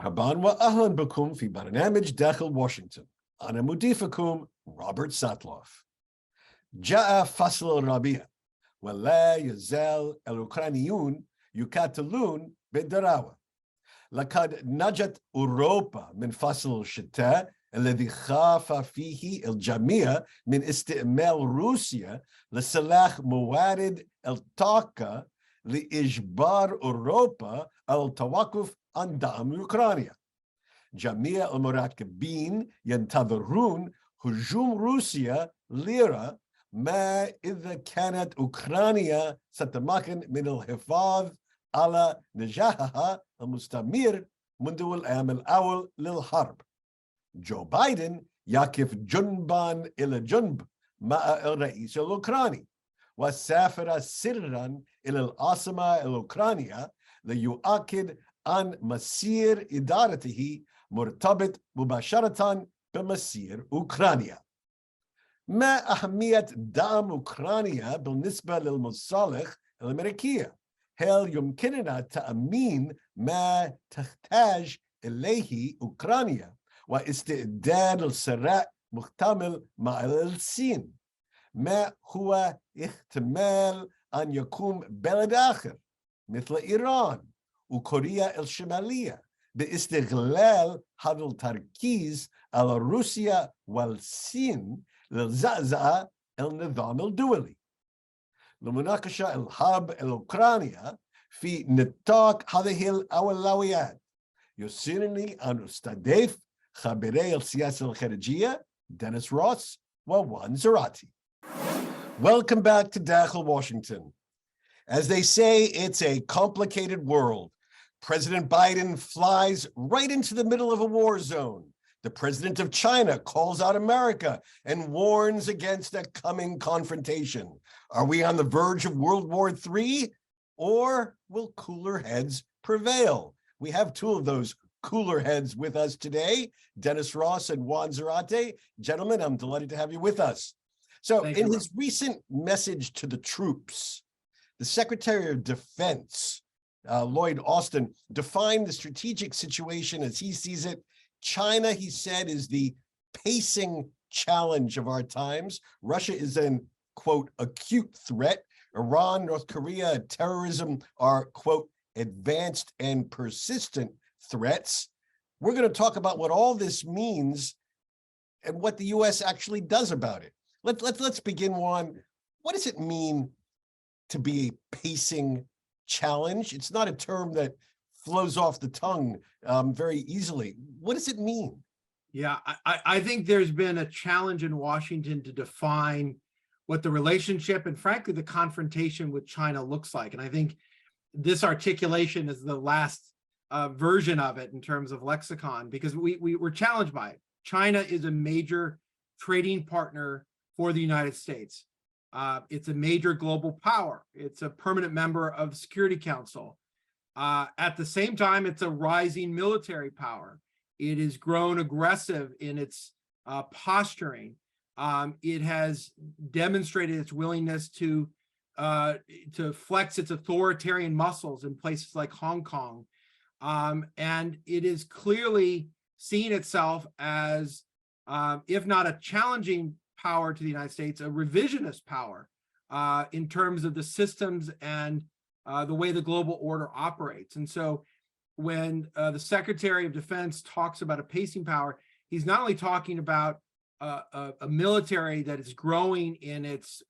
مرحبا وأهلا بكم في برنامج داخل واشنطن. أنا مضيفكم روبرت ساتلوف. جاء فصل الربيع ولا يزال الأوكرانيون يقاتلون بضراوة. لقد نجت أوروبا من فصل الشتاء الذي خاف فيه الجميع من استعمال روسيا لسلاح موارد الطاقة لإجبار أوروبا على التوقف عن دعم أوكرانيا. جميع المراقبين ينتظرون هجوم روسيا ليروا ما إذا كانت أوكرانيا ستتمكن من الحفاظ على نجاحها المستمر منذ العام الأول للحرب. جو بايدن يقف جنبا إلى جنب مع الرئيس الأوكراني وسافر سرا إلى العاصمة الأوكرانية ليؤكد أن مسير إدارته مرتبط مباشرة بمسير أوكرانيا. ما أهمية دعم أوكرانيا بالنسبة للمصالح الأمريكية؟ هل يمكننا تأمين ما تحتاج إليه أوكرانيا واستعداد الصراع محتمل مع الصين؟ ما هو احتمال أن يقوم بلد آخر مثل إيران وكوريا الشمالية باستغلال هذا التركيز على روسيا والصين لزعزعة النظام الدولي؟ لمناقشة الحرب الأوكرانية في نطاق هذه الأولويات يسرني أن أستضيف خبيري السياسة الخارجية دينيس روس ووان زراتي. Welcome back to Dakhel, Washington. As they say, it's a complicated world. President Biden flies right into the middle of a war zone. The president of China calls out America and warns against a coming confrontation. Are we on the verge of World War III, or will cooler heads prevail? We have two of those cooler heads with us today, Denis Ross and Juan Zarate. Gentlemen, I'm delighted to have you with us. So in his recent message to the troops, the Secretary of Defense, Lloyd Austin, defined the strategic situation as he sees it. China, he said, is the pacing challenge of our times. Russia is an, quote, acute threat. Iran, North Korea, terrorism are, quote, advanced and persistent threats. We're going to talk about what all this means and what the U.S. actually does about it. Let's begin, Juan. What does it mean to be a pacing challenge? It's not a term that flows off the tongue very easily. What does it mean? Yeah, I think there's been a challenge in Washington to define what the relationship and frankly the confrontation with China looks like. And I think this articulation is the last version of it in terms of lexicon, because we were challenged by it. China is a major trading partner for the United States. It's a major global power. It's a permanent member of the Security Council. At the same time, it's a rising military power. It has grown aggressive in its posturing. It has demonstrated its willingness to flex its authoritarian muscles in places like Hong Kong. And it is clearly seen itself as, if not a challenging power to the United States, a revisionist power in terms of the systems and the way the global order operates. And so when the Secretary of Defense talks about a pacing power, he's not only talking about a military that is growing in its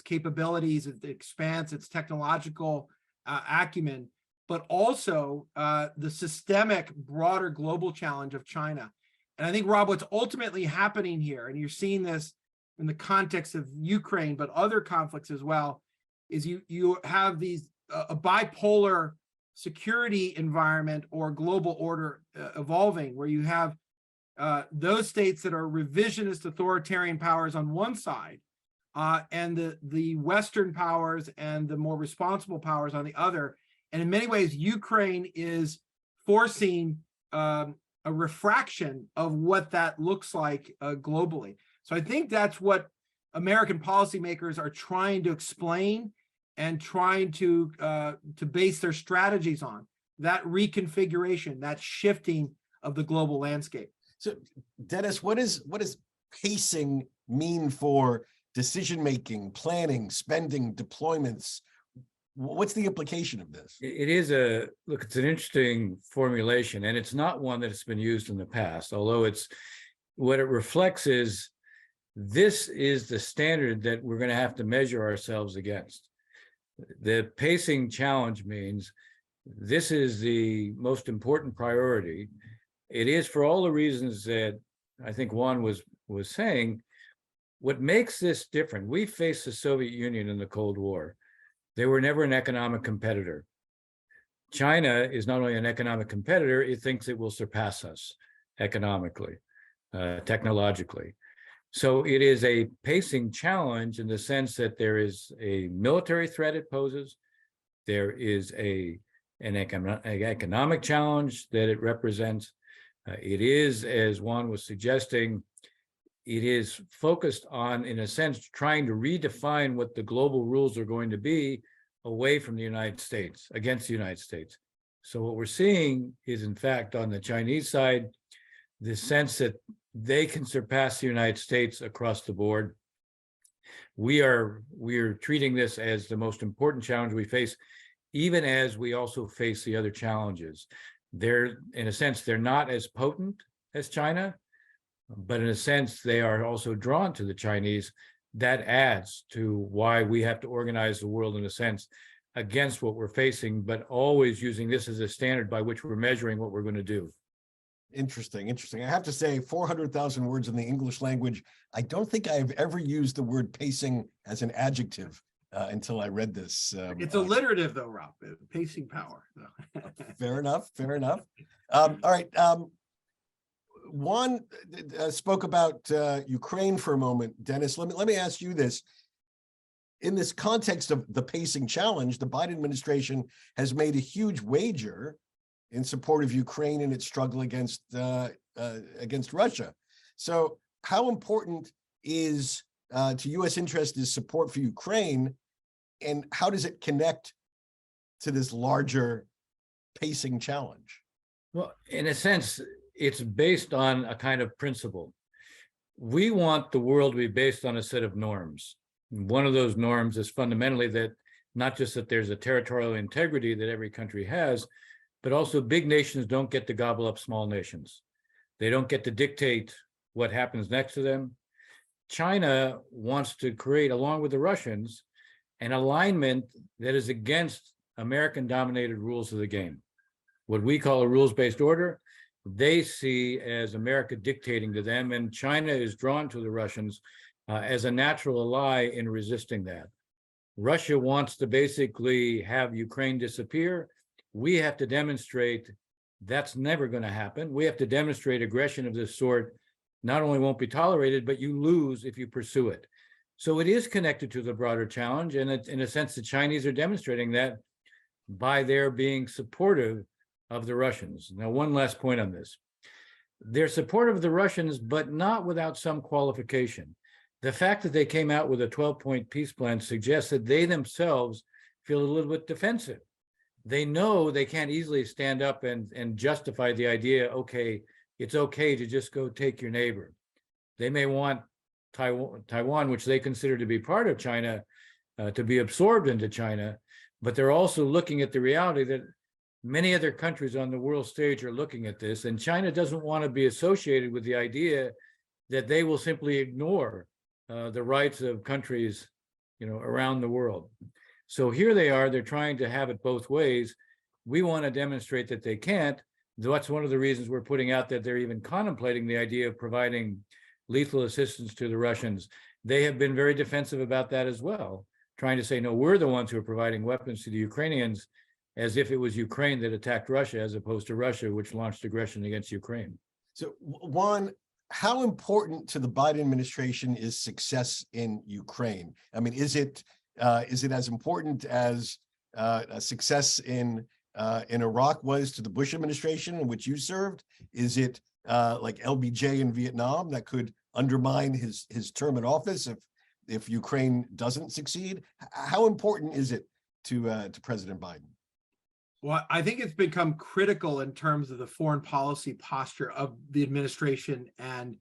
capabilities, its expanse, its technological acumen, but also the systemic, broader global challenge of China. And I think, Rob, what's ultimately happening here, and you're seeing this in the context of Ukraine, but other conflicts as well, is you have these a bipolar security environment or global order evolving, where you have those states that are revisionist authoritarian powers on one side, and the Western powers and the more responsible powers on the other. And in many ways, Ukraine is forcing a refraction of what that looks like globally. So I think that's what American policymakers are trying to explain and trying to base their strategies on, that reconfiguration, that shifting of the global landscape. So, Dennis, what does pacing mean for decision-making, planning, spending, deployments? What's the implication of this? It is it's an interesting formulation, and it's not one that has been used in the past, although what it reflects is this is the standard that we're going to have to measure ourselves against. The pacing challenge means this is the most important priority. It is for all the reasons that I think Juan was saying. What makes this different, we faced the Soviet Union in the Cold War. They were never an economic competitor. China is not only an economic competitor, it thinks it will surpass us economically, technologically. So it is a pacing challenge in the sense that there is a military threat it poses. There is an economic challenge that it represents. It is, as Juan was suggesting, it is focused on, in a sense, trying to redefine what the global rules are going to be away from the United States, against the United States. So what we're seeing is, in fact, on the Chinese side, the sense that they can surpass the United States across the board. We are treating this as the most important challenge we face, even as we also face the other challenges. They're, in a sense, they're not as potent as China, but in a sense, they are also drawn to the Chinese. That adds to why we have to organize the world, in a sense, against what we're facing, but always using this as a standard by which we're measuring what we're going to do. Interesting. I have to say, 400,000 words in the English language. I don't think I've ever used the word pacing as an adjective until I read this. It's alliterative, though, Rob. Pacing power. Fair enough. All right. Juan spoke about Ukraine for a moment. Dennis, let me ask you this. In this context of the pacing challenge, the Biden administration has made a huge wager in support of Ukraine in its struggle against Russia. So how important is to U.S. interest is support for Ukraine, and how does it connect to this larger pacing challenge? Well, in a sense, it's based on a kind of principle. We want the world to be based on a set of norms. One of those norms is fundamentally that not just that there's a territorial integrity that every country has, but also big nations don't get to gobble up small nations. They don't get to dictate what happens next to them. China wants to create, along with the Russians, an alignment that is against American-dominated rules of the game. What we call a rules-based order, they see as America dictating to them, and China is drawn to the Russians as a natural ally in resisting that. Russia wants to basically have Ukraine disappear. We have to demonstrate that's never going to happen. We have to demonstrate aggression of this sort not only won't be tolerated, but you lose if you pursue it. So it is connected to the broader challenge, and in a sense, the Chinese are demonstrating that by their being supportive of the Russians. Now, one last point on this. They're supportive of the Russians, but not without some qualification. The fact that they came out with a 12-point peace plan suggests that they themselves feel a little bit defensive. They know they can't easily stand up and justify the idea, okay, it's okay to just go take your neighbor. They may want Taiwan, which they consider to be part of China, to be absorbed into China, but they're also looking at the reality that many other countries on the world stage are looking at this, and China doesn't want to be associated with the idea that they will simply ignore the rights of countries, around the world. So here they are, they're trying to have it both ways. We want to demonstrate that they can't. That's one of the reasons we're putting out that they're even contemplating the idea of providing lethal assistance to the Russians. They have been very defensive about that as well, trying to say, no, we're the ones who are providing weapons to the Ukrainians, as if it was Ukraine that attacked Russia, as opposed to Russia, which launched aggression against Ukraine. So, Juan, how important to the Biden administration is success in Ukraine? I mean, is it as important as a success in Iraq was to the Bush administration in which you served? Is it like LBJ in Vietnam that could undermine his term in office if Ukraine doesn't succeed? How important is it to President Biden? Well, I think it's become critical in terms of the foreign policy posture of the administration and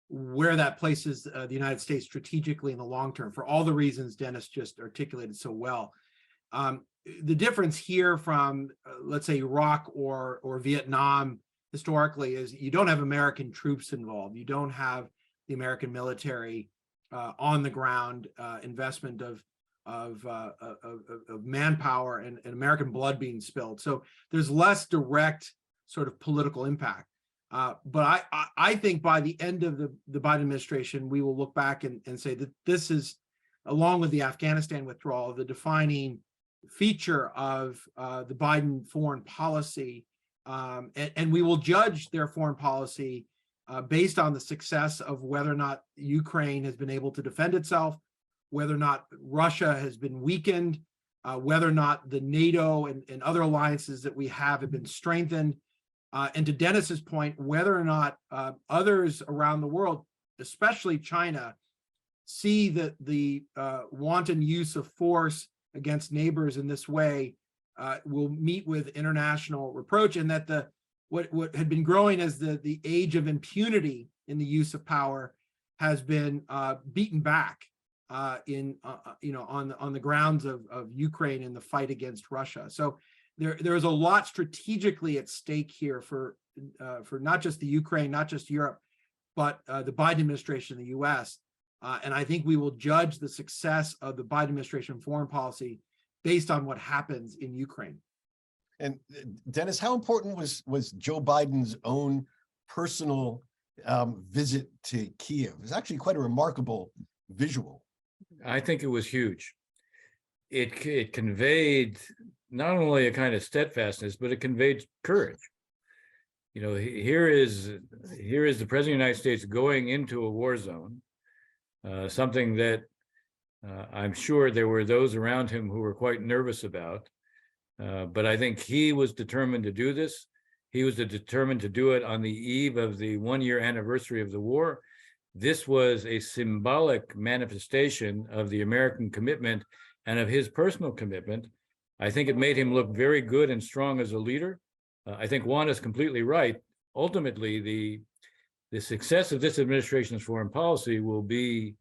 where that places the United States strategically in the long term, for all the reasons Dennis just articulated so well. The difference here from, let's say, Iraq or Vietnam historically is you don't have American troops involved. You don't have the American military on the ground investment of manpower and American blood being spilled. So there's less direct sort of political impact. But I think by the end of the Biden administration, we will look back and say that this is, along with the Afghanistan withdrawal, the defining feature of the Biden foreign policy. And we will judge their foreign policy based on the success of whether or not Ukraine has been able to defend itself, whether or not Russia has been weakened, whether or not the NATO and other alliances that we have been strengthened. And to Dennis's point, whether or not others around the world, especially China, see that the wanton use of force against neighbors in this way will meet with international reproach, and that what had been growing as the age of impunity in the use of power has been beaten back on the grounds of Ukraine in the fight against Russia. So there is a lot strategically at stake here for not just the Ukraine, not just Europe, but the Biden administration in the U.S. And I think we will judge the success of the Biden administration foreign policy based on what happens in Ukraine. And Dennis, how important was Joe Biden's own personal visit to Kiev? It was actually quite a remarkable visual. I think it was huge. It conveyed not only a kind of steadfastness, but it conveyed courage. You know, here is the President of the United States going into a war zone, something that I'm sure there were those around him who were quite nervous about. But I think he was determined to do this. He was determined to do it on the eve of the one-year anniversary of the war. This was a symbolic manifestation of the American commitment and of his personal commitment. I think it made him look very good and strong as a leader. I think Juan is completely right. Ultimately, the success of this administration's foreign policy will be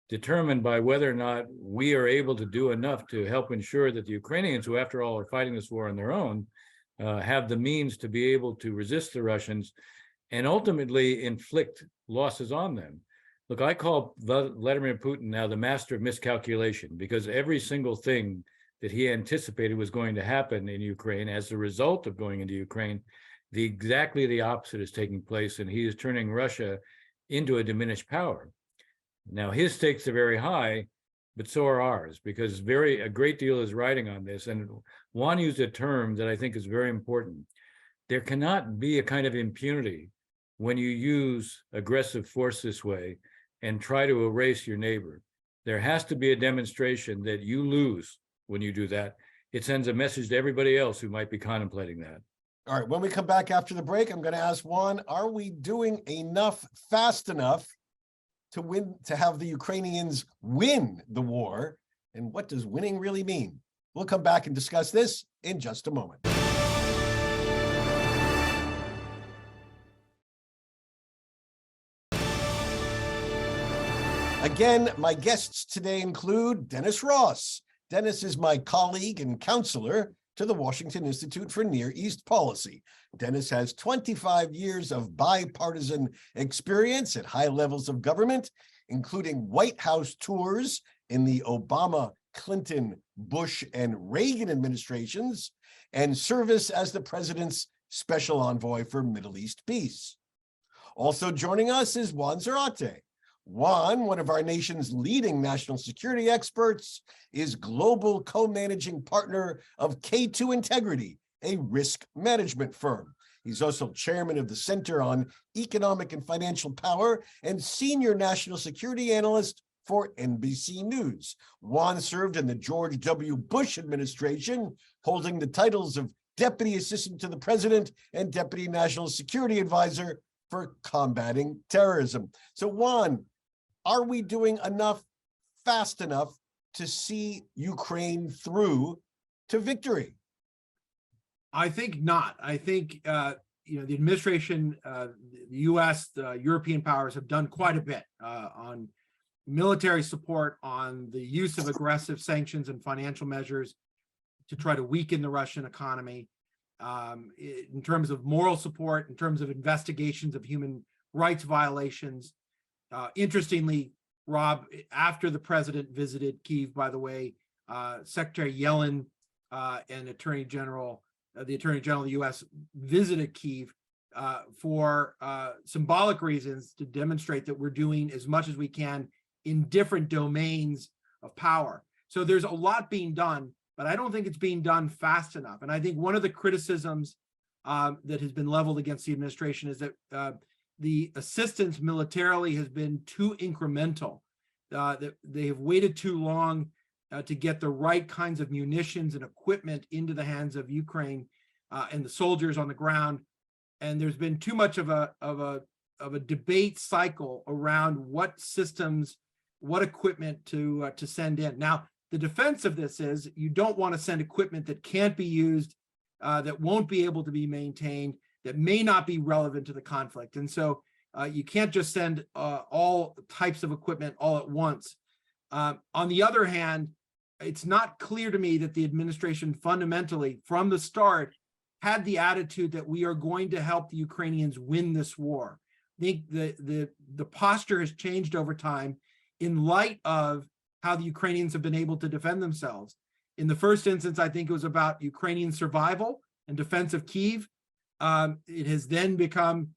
determined by whether or not we are able to do enough to help ensure that the Ukrainians, who after all are fighting this war on their own, have the means to be able to resist the Russians and ultimately inflict losses on them. Look, I call Vladimir Putin now the master of miscalculation, because every single thing that he anticipated was going to happen in Ukraine as a result of going into Ukraine, exactly the opposite is taking place, and he is turning Russia into a diminished power. Now, his stakes are very high, but so are ours, because a great deal is riding on this. And Juan used a term that I think is very important. There cannot be a kind of impunity when you use aggressive force this way and try to erase your neighbor. There has to be a demonstration that you lose when you do that. It sends a message to everybody else who might be contemplating that. All right, when we come back after the break, I'm going to ask Juan, are we doing enough fast enough to have the Ukrainians win the war? And what does winning really mean? We'll come back and discuss this in just a moment. Again, my guests today include Dennis Ross. Dennis is my colleague and counselor to the Washington Institute for Near East Policy. Dennis has 25 years of bipartisan experience at high levels of government, including White House tours in the Obama, Clinton, Bush, and Reagan administrations, and service as the president's special envoy for Middle East peace. Also joining us is Juan Zarate. Juan, one of our nation's leading national security experts, is global co-managing partner of K2 Integrity, a risk management firm. He's also chairman of the Center on Economic and Financial Power and senior national security analyst for NBC News. Juan served in the George W. Bush administration, holding the titles of Deputy Assistant to the President and Deputy National Security Advisor for combating terrorism. So Juan, are we doing enough fast enough to see Ukraine through to victory? I think not. I think the administration, the U.S., the European powers have done quite a bit on military support, on the use of aggressive sanctions and financial measures to try to weaken the Russian economy, in terms of moral support, in terms of investigations of human rights violations. Interestingly, Rob, after the president visited Kyiv, by the way, Secretary Yellen and the Attorney General of the U.S. visited Kyiv for symbolic reasons to demonstrate that we're doing as much as we can in different domains of power. So there's a lot being done, but I don't think it's being done fast enough. And I think one of the criticisms that has been leveled against the administration is that the assistance militarily has been too incremental, that they have waited too long to get the right kinds of munitions and equipment into the hands of Ukraine and the soldiers on the ground. And there's been too much of a debate cycle around what systems, what equipment to send in. Now, the defense of this is you don't want to send equipment that can't be used, that won't be able to be maintained, that may not be relevant to the conflict. And so you can't just send all types of equipment all at once. On the other hand, it's not clear to me that the administration fundamentally, from the start, had the attitude that we are going to help the Ukrainians win this war. I think the posture has changed over time in light of how the Ukrainians have been able to defend themselves. In the first instance, I think it was about Ukrainian survival and defense of Kyiv. It has then become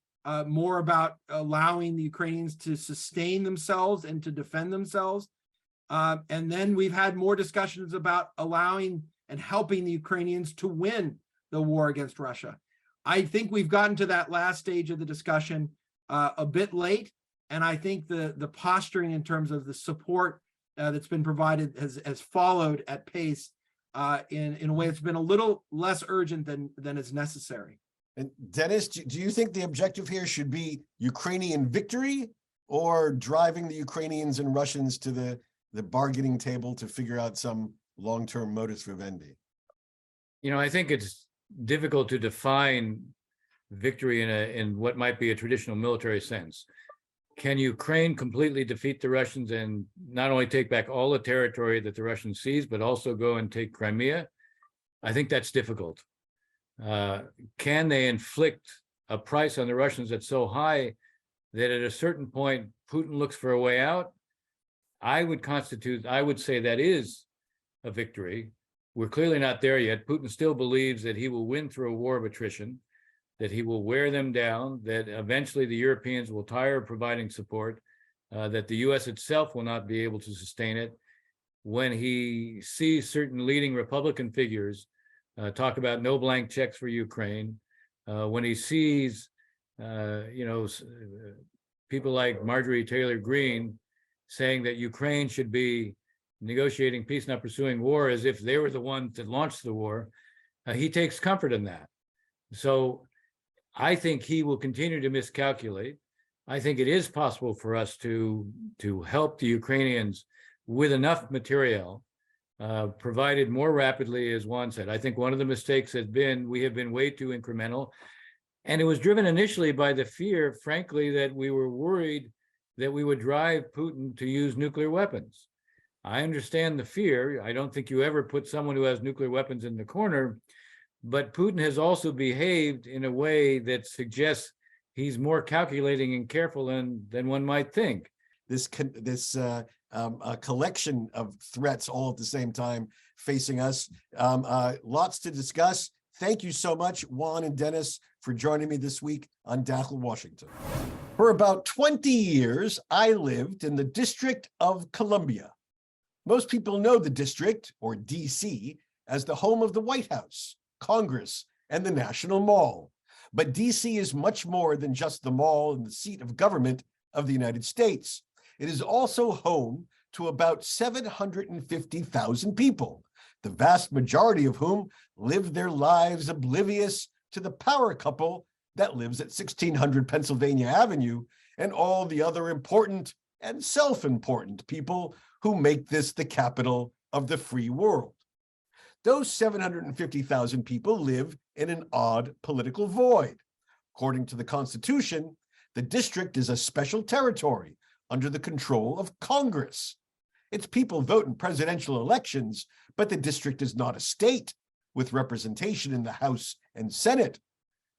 more about allowing the Ukrainians to sustain themselves and to defend themselves. And then we've had more discussions about allowing and helping the Ukrainians to win the war against Russia. I think we've gotten to that last stage of the discussion a bit late. And I think the posturing in terms of the support that's been provided has followed at pace in a way that's been a little less urgent than is necessary. And Dennis, do you think the objective here should be Ukrainian victory or driving the Ukrainians and Russians to the bargaining table to figure out some long-term modus vivendi? I think it's difficult to define victory in what might be a traditional military sense. Can Ukraine completely defeat the Russians and not only take back all the territory that the Russians seized, but also go and take Crimea? I think that's difficult. Can they inflict a price on the Russians that's so high that at a certain point Putin looks for a way out? I would say that is a victory. We're clearly not there yet. Putin still believes that he will win through a war of attrition, that he will wear them down, that eventually the Europeans will tire of providing support, that the US itself will not be able to sustain it. When he sees certain leading Republican figures talk about no blank checks for Ukraine, when he sees, people like Marjorie Taylor Greene saying that Ukraine should be negotiating peace, not pursuing war, as if they were the ones that launched the war, he takes comfort in that. So I think he will continue to miscalculate. I think it is possible for us to help the Ukrainians with enough material, provided more rapidly, as Juan said. I think one of the mistakes has been we have been way too incremental. And it was driven initially by the fear, frankly, that we were worried that we would drive Putin to use nuclear weapons. I understand the fear. I don't think you ever put someone who has nuclear weapons in the corner, but Putin has also behaved in a way that suggests he's more calculating and careful than one might think. This collection of threats all at the same time facing us. Lots to discuss. Thank you so much, Juan and Dennis, for joining me this week on Dakhel, Washington. For about 20 years, I lived in the District of Columbia. Most people know the district, or DC, as the home of the White House, Congress, and the National Mall. But DC is much more than just the mall and the seat of government of the United States. It is also home to about 750,000 people, the vast majority of whom live their lives oblivious to the power couple that lives at 1600 Pennsylvania Avenue and all the other important and self-important people who make this the capital of the free world. Those 750,000 people live in an odd political void. According to the Constitution, the district is a special territory under the control of Congress. Its people vote in presidential elections, but the district is not a state with representation in the House and Senate.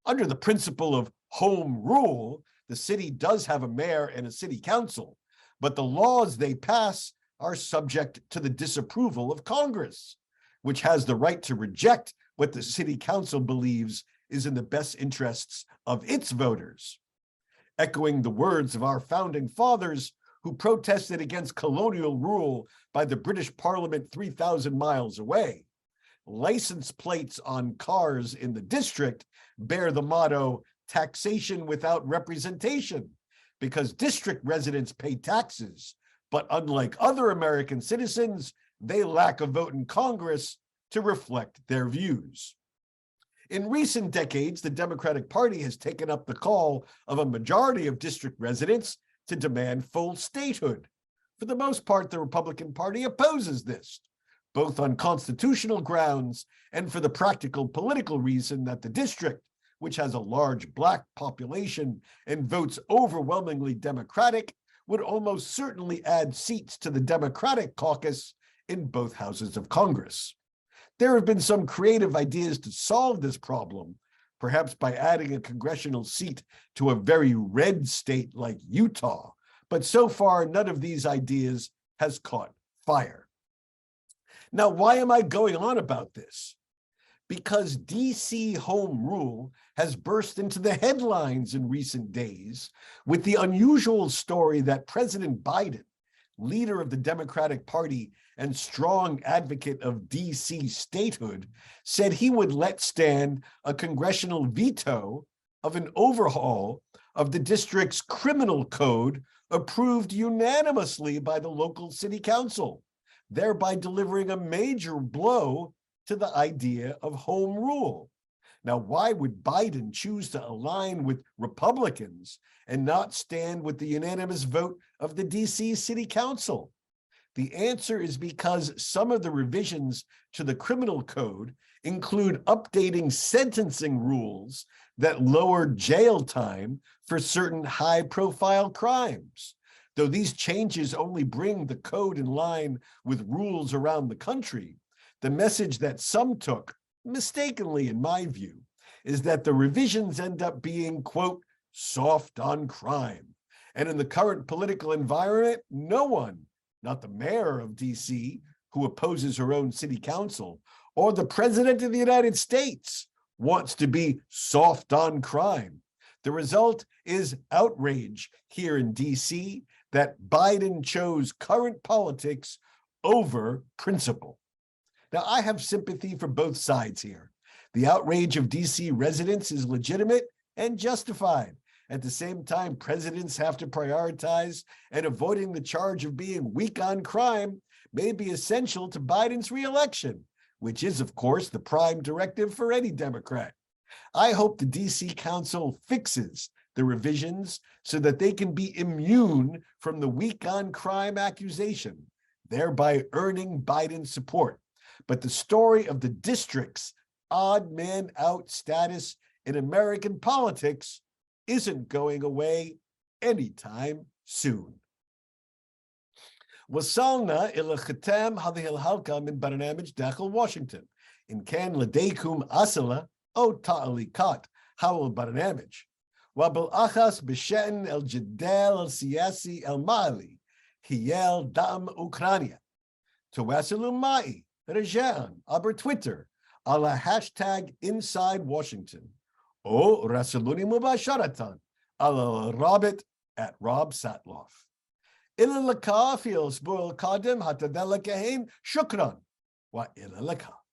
Under the principle of home rule, the city does have a mayor and a city council, but the laws they pass are subject to the disapproval of Congress, which has the right to reject what the city council believes is in the best interests of its voters. Echoing the words of our founding fathers who protested against colonial rule by the British Parliament 3,000 miles away, license plates on cars in the district bear the motto, taxation without representation, because district residents pay taxes, but unlike other American citizens, they lack a vote in Congress to reflect their views. In recent decades, the Democratic Party has taken up the call of a majority of district residents to demand full statehood. For the most part, the Republican Party opposes this, both on constitutional grounds and for the practical political reason that the district, which has a large Black population and votes overwhelmingly Democratic, would almost certainly add seats to the Democratic caucus in both houses of Congress. There have been some creative ideas to solve this problem, perhaps by adding a congressional seat to a very red state like Utah, but so far none of these ideas has caught fire. Now, why am I going on about this? Because DC home rule has burst into the headlines in recent days with the unusual story that President Biden, leader of the Democratic Party and strong advocate of DC statehood, said he would let stand a congressional veto of an overhaul of the district's criminal code approved unanimously by the local city council, thereby delivering a major blow to the idea of home rule. Now, why would Biden choose to align with Republicans and not stand with the unanimous vote of the DC City Council? The answer is because some of the revisions to the criminal code include updating sentencing rules that lower jail time for certain high-profile crimes. Though these changes only bring the code in line with rules around the country, the message that some took, mistakenly in my view, is that the revisions end up being, quote, soft on crime. And in the current political environment, no one, not the mayor of DC, who opposes her own city council, or the president of the United States, wants to be soft on crime. The result is outrage here in DC that Biden chose current politics over principle. Now, I have sympathy for both sides here. The outrage of DC residents is legitimate and justified. At the same time, presidents have to prioritize, and avoiding the charge of being weak on crime may be essential to Biden's reelection, which is, of course, the prime directive for any Democrat. I hope the DC Council fixes the revisions so that they can be immune from the weak on crime accusation, thereby earning Biden's support. But the story of the district's odd man out status in American politics isn't going away anytime soon. وصلنا إلى ختام هذه الحلقة من برنامج داخل واشنطن. إن كان لديكم أسئلة أو تعليقات حول البرنامج وبالأخص بشأن الجدال السياسي المحلي حيال دعم أوكرانيا، تواصلوا معي رجاءً عبر تويتر على هاشتاج Inside Washington أو راسلوني مباشرة على الرابط @RobSatloff. إلى اللقاء في الأسبوع القادم، حتى ذلك الحين شكرا وإلى اللقاء.